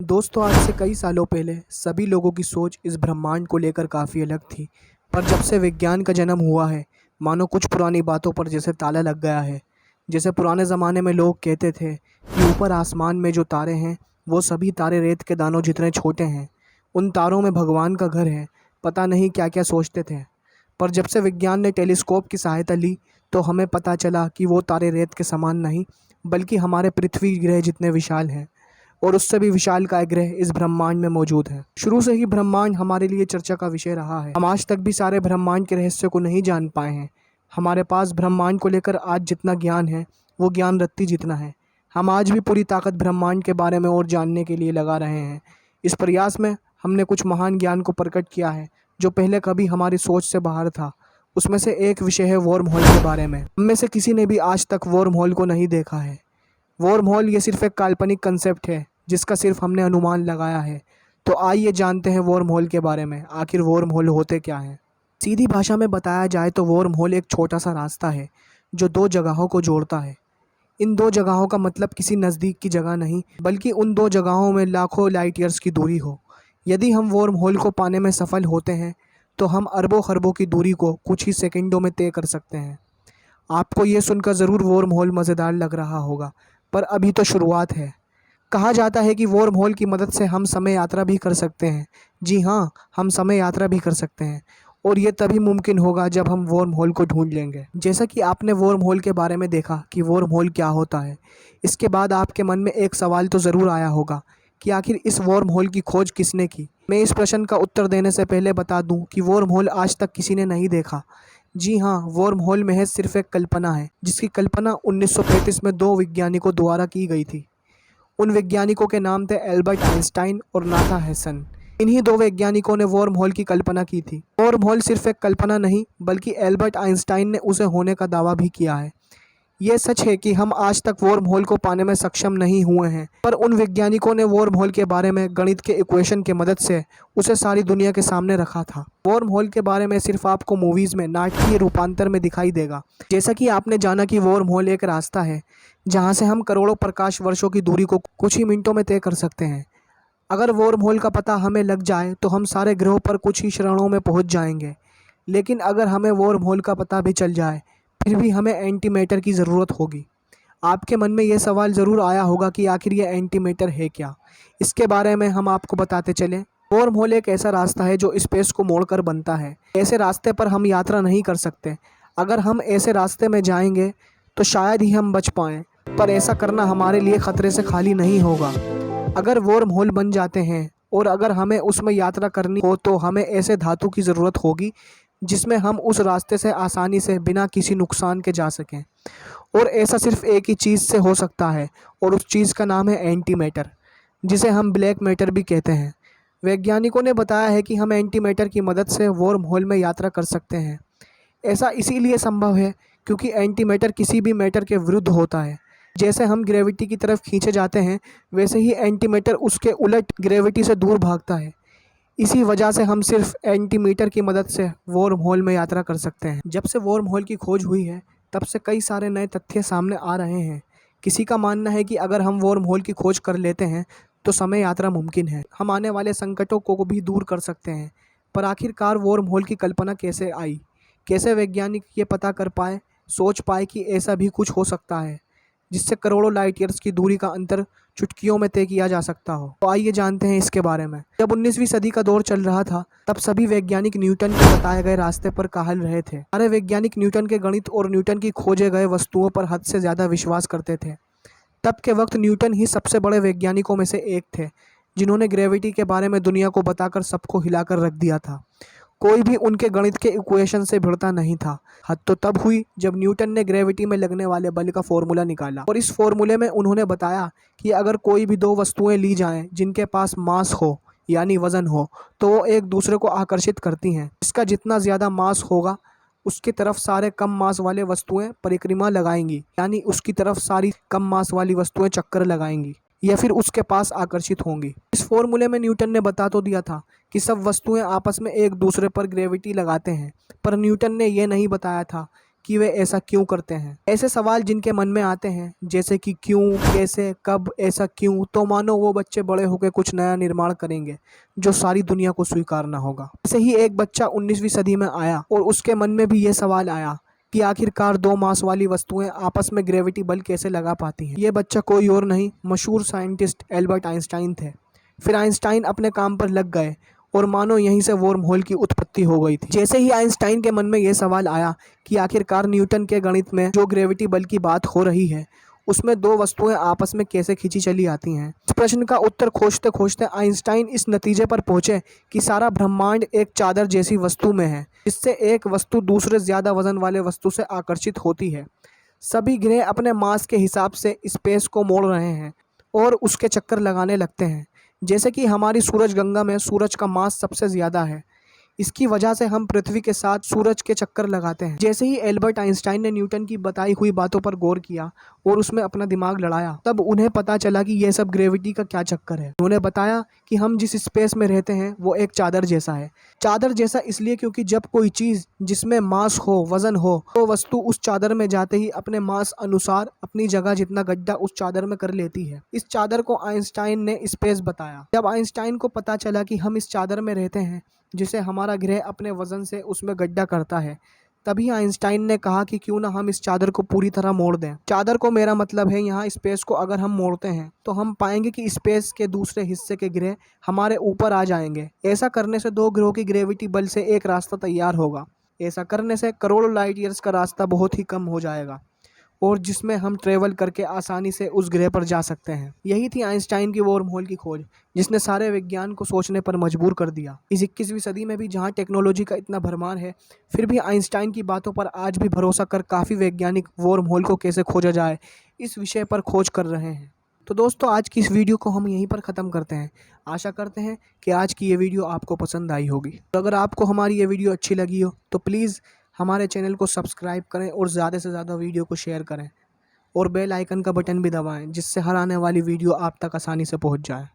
दोस्तों आज से कई सालों पहले सभी लोगों की सोच इस ब्रह्मांड को लेकर काफ़ी अलग थी। पर जब से विज्ञान का जन्म हुआ है, मानो कुछ पुरानी बातों पर जैसे ताला लग गया है। जैसे पुराने ज़माने में लोग कहते थे कि ऊपर आसमान में जो तारे हैं वो सभी तारे रेत के दानों जितने छोटे हैं, उन तारों में भगवान का घर है। पता नहीं क्या क्या सोचते थे। पर जब से विज्ञान ने टेलीस्कोप की सहायता ली तो हमें पता चला कि वो तारे रेत के समान नहीं, बल्कि हमारे पृथ्वी ग्रह जितने विशाल हैं, और उससे भी विशाल काय ग्रह इस ब्रह्मांड में मौजूद है। शुरू से ही ब्रह्मांड हमारे लिए चर्चा का विषय रहा है। हम आज तक भी सारे ब्रह्मांड के रहस्य को नहीं जान पाए हैं। हमारे पास ब्रह्मांड को लेकर आज जितना ज्ञान है वो ज्ञान रत्ती जितना है। हम आज भी पूरी ताकत ब्रह्मांड के बारे में और जानने के लिए लगा रहे हैं। इस प्रयास में हमने कुछ महान ज्ञान को प्रकट किया है जो पहले कभी हमारी सोच से बाहर था। उसमें से एक विषय है वॉर्म होल के बारे में। हम में से किसी ने भी आज तक वॉर्म होल को नहीं देखा है। वॉर्म होल ये सिर्फ एक काल्पनिक कंसेप्ट है जिसका सिर्फ हमने अनुमान लगाया है। तो आइए जानते हैं वॉर्म होल के बारे में। आखिर वॉर्म होल होते क्या हैं? सीधी भाषा में बताया जाए तो वॉर्म होल एक छोटा सा रास्ता है जो दो जगहों को जोड़ता है। इन दो जगहों का मतलब किसी नज़दीक की जगह नहीं, बल्कि उन दो जगहों में लाखों लाइट ईयर्स की दूरी हो। यदि हम वॉर्म होल को पाने में सफल होते हैं तो हम अरबों खरबों की दूरी को कुछ ही सेकंडों में तय कर सकते हैं। आपको ये सुनकर ज़रूर वॉर्म होल मज़ेदार लग रहा होगा, पर अभी तो शुरुआत है। कहा जाता है कि वॉर्म होल की मदद से हम समय यात्रा भी कर सकते हैं। जी हाँ, हम समय यात्रा भी कर सकते हैं, और ये तभी मुमकिन होगा जब हम वॉर्म होल को ढूंढ लेंगे। जैसा कि आपने वॉर्म होल के बारे में देखा कि वॉर्म होल क्या होता है, इसके बाद आपके मन में एक सवाल तो ज़रूर आया होगा कि आखिर इस वॉर्म होल की खोज किसने की। मैं इस प्रश्न का उत्तर देने से पहले बता दूं कि वॉर्म होल आज तक किसी ने नहीं देखा। जी हाँ, वॉर्म होल महज सिर्फ एक कल्पना है जिसकी कल्पना 1935 में दो वैज्ञानिकों द्वारा की गई थी। उन वैज्ञानिकों के नाम थे एल्बर्ट आइंस्टाइन और नाथा हेसन। इन्हीं दो वैज्ञानिकों ने वॉर्म होल की कल्पना की थी। वॉर्म होल सिर्फ एक कल्पना नहीं, बल्कि एल्बर्ट आइंस्टाइन ने उसे होने का दावा भी किया है। ये सच है कि हम आज तक वॉर्म होल को पाने में सक्षम नहीं हुए हैं, पर उन वैज्ञानिकों ने वॉर्म होल के बारे में गणित के इक्वेशन की मदद से उसे सारी दुनिया के सामने रखा था। वॉर्म होल के बारे में सिर्फ आपको मूवीज़ में नाटकीय रूपांतर में दिखाई देगा। जैसा कि आपने जाना कि वॉर्म होल एक रास्ता है जहाँ से हम करोड़ों प्रकाश वर्षों की दूरी को कुछ ही मिनटों में तय कर सकते हैं। अगर वॉर्म होल का पता हमें लग जाए तो हम सारे ग्रहों पर कुछ ही क्षणों में पहुँच जाएंगे। लेकिन अगर हमें वॉर्म होल का पता भी चल जाए फिर भी हमें एंटी मैटर की ज़रूरत होगी। आपके मन में ये सवाल ज़रूर आया होगा कि आखिर ये एंटी मैटर है क्या। इसके बारे में हम आपको बताते चलें। वॉर्म होल एक ऐसा रास्ता है जो स्पेस को मोड़कर बनता है। ऐसे रास्ते पर हम यात्रा नहीं कर सकते। अगर हम ऐसे रास्ते में जाएंगे तो शायद ही हम बच पाएँ, पर ऐसा करना हमारे लिए ख़तरे से खाली नहीं होगा। अगर वॉर्म होल बन जाते हैं और अगर हमें उसमें यात्रा करनी हो तो हमें ऐसे धातु की ज़रूरत होगी जिसमें हम उस रास्ते से आसानी से बिना किसी नुकसान के जा सकें। और ऐसा सिर्फ एक ही चीज़ से हो सकता है, और उस चीज़ का नाम है एंटी मैटर, जिसे हम ब्लैक मैटर भी कहते हैं। वैज्ञानिकों ने बताया है कि हम एंटी मैटर की मदद से वॉर्म होल में यात्रा कर सकते हैं। ऐसा इसीलिए संभव है क्योंकि एंटी मैटर किसी भी मैटर के विरुद्ध होता है। जैसे हम ग्रेविटी की तरफ खींचे जाते हैं, वैसे ही एंटी मैटर उसके उलट ग्रेविटी से दूर भागता है। इसी वजह से हम सिर्फ एंटीमीटर की मदद से वॉर्म होल में यात्रा कर सकते हैं। जब से वॉर्म होल की खोज हुई है तब से कई सारे नए तथ्य सामने आ रहे हैं। किसी का मानना है कि अगर हम वॉर्म होल की खोज कर लेते हैं तो समय यात्रा मुमकिन है। हम आने वाले संकटों को भी दूर कर सकते हैं। पर आखिरकार वॉर्म होल की कल्पना कैसे आई? कैसे वैज्ञानिक ये पता कर पाए, सोच पाए कि ऐसा भी कुछ हो सकता है जिससे करोड़ों लाइट ईयर्स की दूरी का अंतर चुटकियों में तय किया जा सकता हो? तो आइए जानते हैं इसके बारे में। जब 19वीं सदी का दौर चल रहा था तब सभी वैज्ञानिक न्यूटन के बताए गए रास्ते पर काहल रहे थे। सारे वैज्ञानिक न्यूटन के गणित और न्यूटन की खोजे गए वस्तुओं पर हद से ज़्यादा विश्वास करते थे। तब के वक्त न्यूटन ही सबसे बड़े वैज्ञानिकों में से एक थे जिन्होंने ग्रेविटी के बारे में दुनिया को बताकर सबको हिलाकर रख दिया था। कोई भी उनके गणित के इक्वेशन से भिड़ता नहीं था। हद तो तब हुई जब न्यूटन ने ग्रेविटी में लगने वाले बल का फॉर्मूला निकाला, और इस फॉर्मूले में उन्होंने बताया कि अगर कोई भी दो वस्तुएं ली जाएं जिनके पास मास हो यानी वजन हो, तो वो एक दूसरे को आकर्षित करती हैं। इसका जितना ज़्यादा मास होगा उसकी तरफ सारे कम मास वाले वस्तुएं परिक्रमा लगाएंगी, यानी उसकी तरफ सारी कम मास वाली वस्तुएं चक्कर लगाएंगी या फिर उसके पास आकर्षित होंगी। इस फॉर्मूले में न्यूटन ने बता तो दिया था कि सब वस्तुएं आपस में एक दूसरे पर ग्रेविटी लगाते हैं, पर न्यूटन ने यह नहीं बताया था कि वे ऐसा क्यों करते हैं। ऐसे सवाल जिनके मन में आते हैं जैसे कि क्यों, कैसे, कब, ऐसा क्यों, तो मानो वो बच्चे बड़े होकर कुछ नया निर्माण करेंगे जो सारी दुनिया को स्वीकारना होगा। ऐसे ही एक बच्चा 19वीं सदी में आया और उसके मन में भी ये सवाल आया कि आखिरकार दो मास वाली वस्तुएं आपस में ग्रेविटी बल कैसे लगा पाती हैं। ये बच्चा कोई और नहीं, मशहूर साइंटिस्ट एल्बर्ट आइंस्टाइन थे। फिर आइंस्टाइन अपने काम पर लग गए और मानो यहीं से वॉर्म होल की उत्पत्ति हो गई थी। जैसे ही आइंस्टाइन के मन में यह सवाल आया कि आखिरकार न्यूटन के गणित में जो ग्रेविटी बल की बात हो रही है उसमें दो वस्तुएं आपस में कैसे खींची चली आती हैं। इस प्रश्न का उत्तर खोजते खोजते आइंस्टाइन इस नतीजे पर पहुंचे कि सारा ब्रह्मांड एक चादर जैसी वस्तु में है, जिससे एक वस्तु दूसरे ज़्यादा वजन वाले वस्तु से आकर्षित होती है। सभी ग्रह अपने मास के हिसाब से स्पेस को मोड़ रहे हैं और उसके चक्कर लगाने लगते हैं। जैसे कि हमारी सूरज गंगा में सूरज का मास सबसे ज़्यादा है, इसकी वजह से हम पृथ्वी के साथ सूरज के चक्कर लगाते हैं। जैसे ही एल्बर्ट आइंस्टाइन ने न्यूटन की बताई हुई बातों पर गौर किया और उसमें अपना दिमाग लड़ाया, तब उन्हें पता चला कि यह सब ग्रेविटी का क्या चक्कर है। उन्होंने बताया कि हम जिस स्पेस में रहते हैं वो एक चादर जैसा है। चादर जैसा इसलिए क्योंकि जब कोई चीज़ जिसमें मास हो, वजन हो, तो वस्तु उस चादर में जाते ही अपने मास अनुसार अपनी जगह जितना गड्ढा उस चादर में कर लेती है। इस चादर को आइंस्टाइन ने स्पेस बताया। जब आइंस्टाइन को पता चला कि हम इस चादर में रहते हैं जिसे हमारा ग्रह अपने वजन से उसमें गड्ढा करता है, तभी आइंस्टाइन ने कहा कि क्यों ना हम इस चादर को पूरी तरह मोड़ दें। चादर को मेरा मतलब है यहाँ स्पेस को अगर हम मोड़ते हैं तो हम पाएंगे कि स्पेस के दूसरे हिस्से के ग्रह हमारे ऊपर आ जाएंगे। ऐसा करने से दो ग्रहों की ग्रेविटी बल से एक रास्ता तैयार होगा। ऐसा करने से करोड़ों लाइट ईयर्स का रास्ता बहुत ही कम हो जाएगा और जिसमें हम ट्रेवल करके आसानी से उस ग्रह पर जा सकते हैं। यही थी आइंस्टाइन की वॉर्म होल की खोज, जिसने सारे विज्ञान को सोचने पर मजबूर कर दिया। इस 21वीं सदी में भी जहां टेक्नोलॉजी का इतना भरमार है, फिर भी आइंस्टाइन की बातों पर आज भी भरोसा कर काफ़ी वैज्ञानिक वॉर्म होल को कैसे खोजा जाए इस विषय पर खोज कर रहे हैं। तो दोस्तों, आज की इस वीडियो को हम यहीं पर ख़त्म करते हैं। आशा करते हैं कि आज की ये वीडियो आपको पसंद आई होगी। तो अगर आपको हमारी ये वीडियो अच्छी लगी हो तो प्लीज़ हमारे चैनल को सब्सक्राइब करें और ज़्यादा से ज़्यादा वीडियो को शेयर करें और बेल आइकन का बटन भी दबाएं, जिससे हर आने वाली वीडियो आप तक आसानी से पहुंच जाए।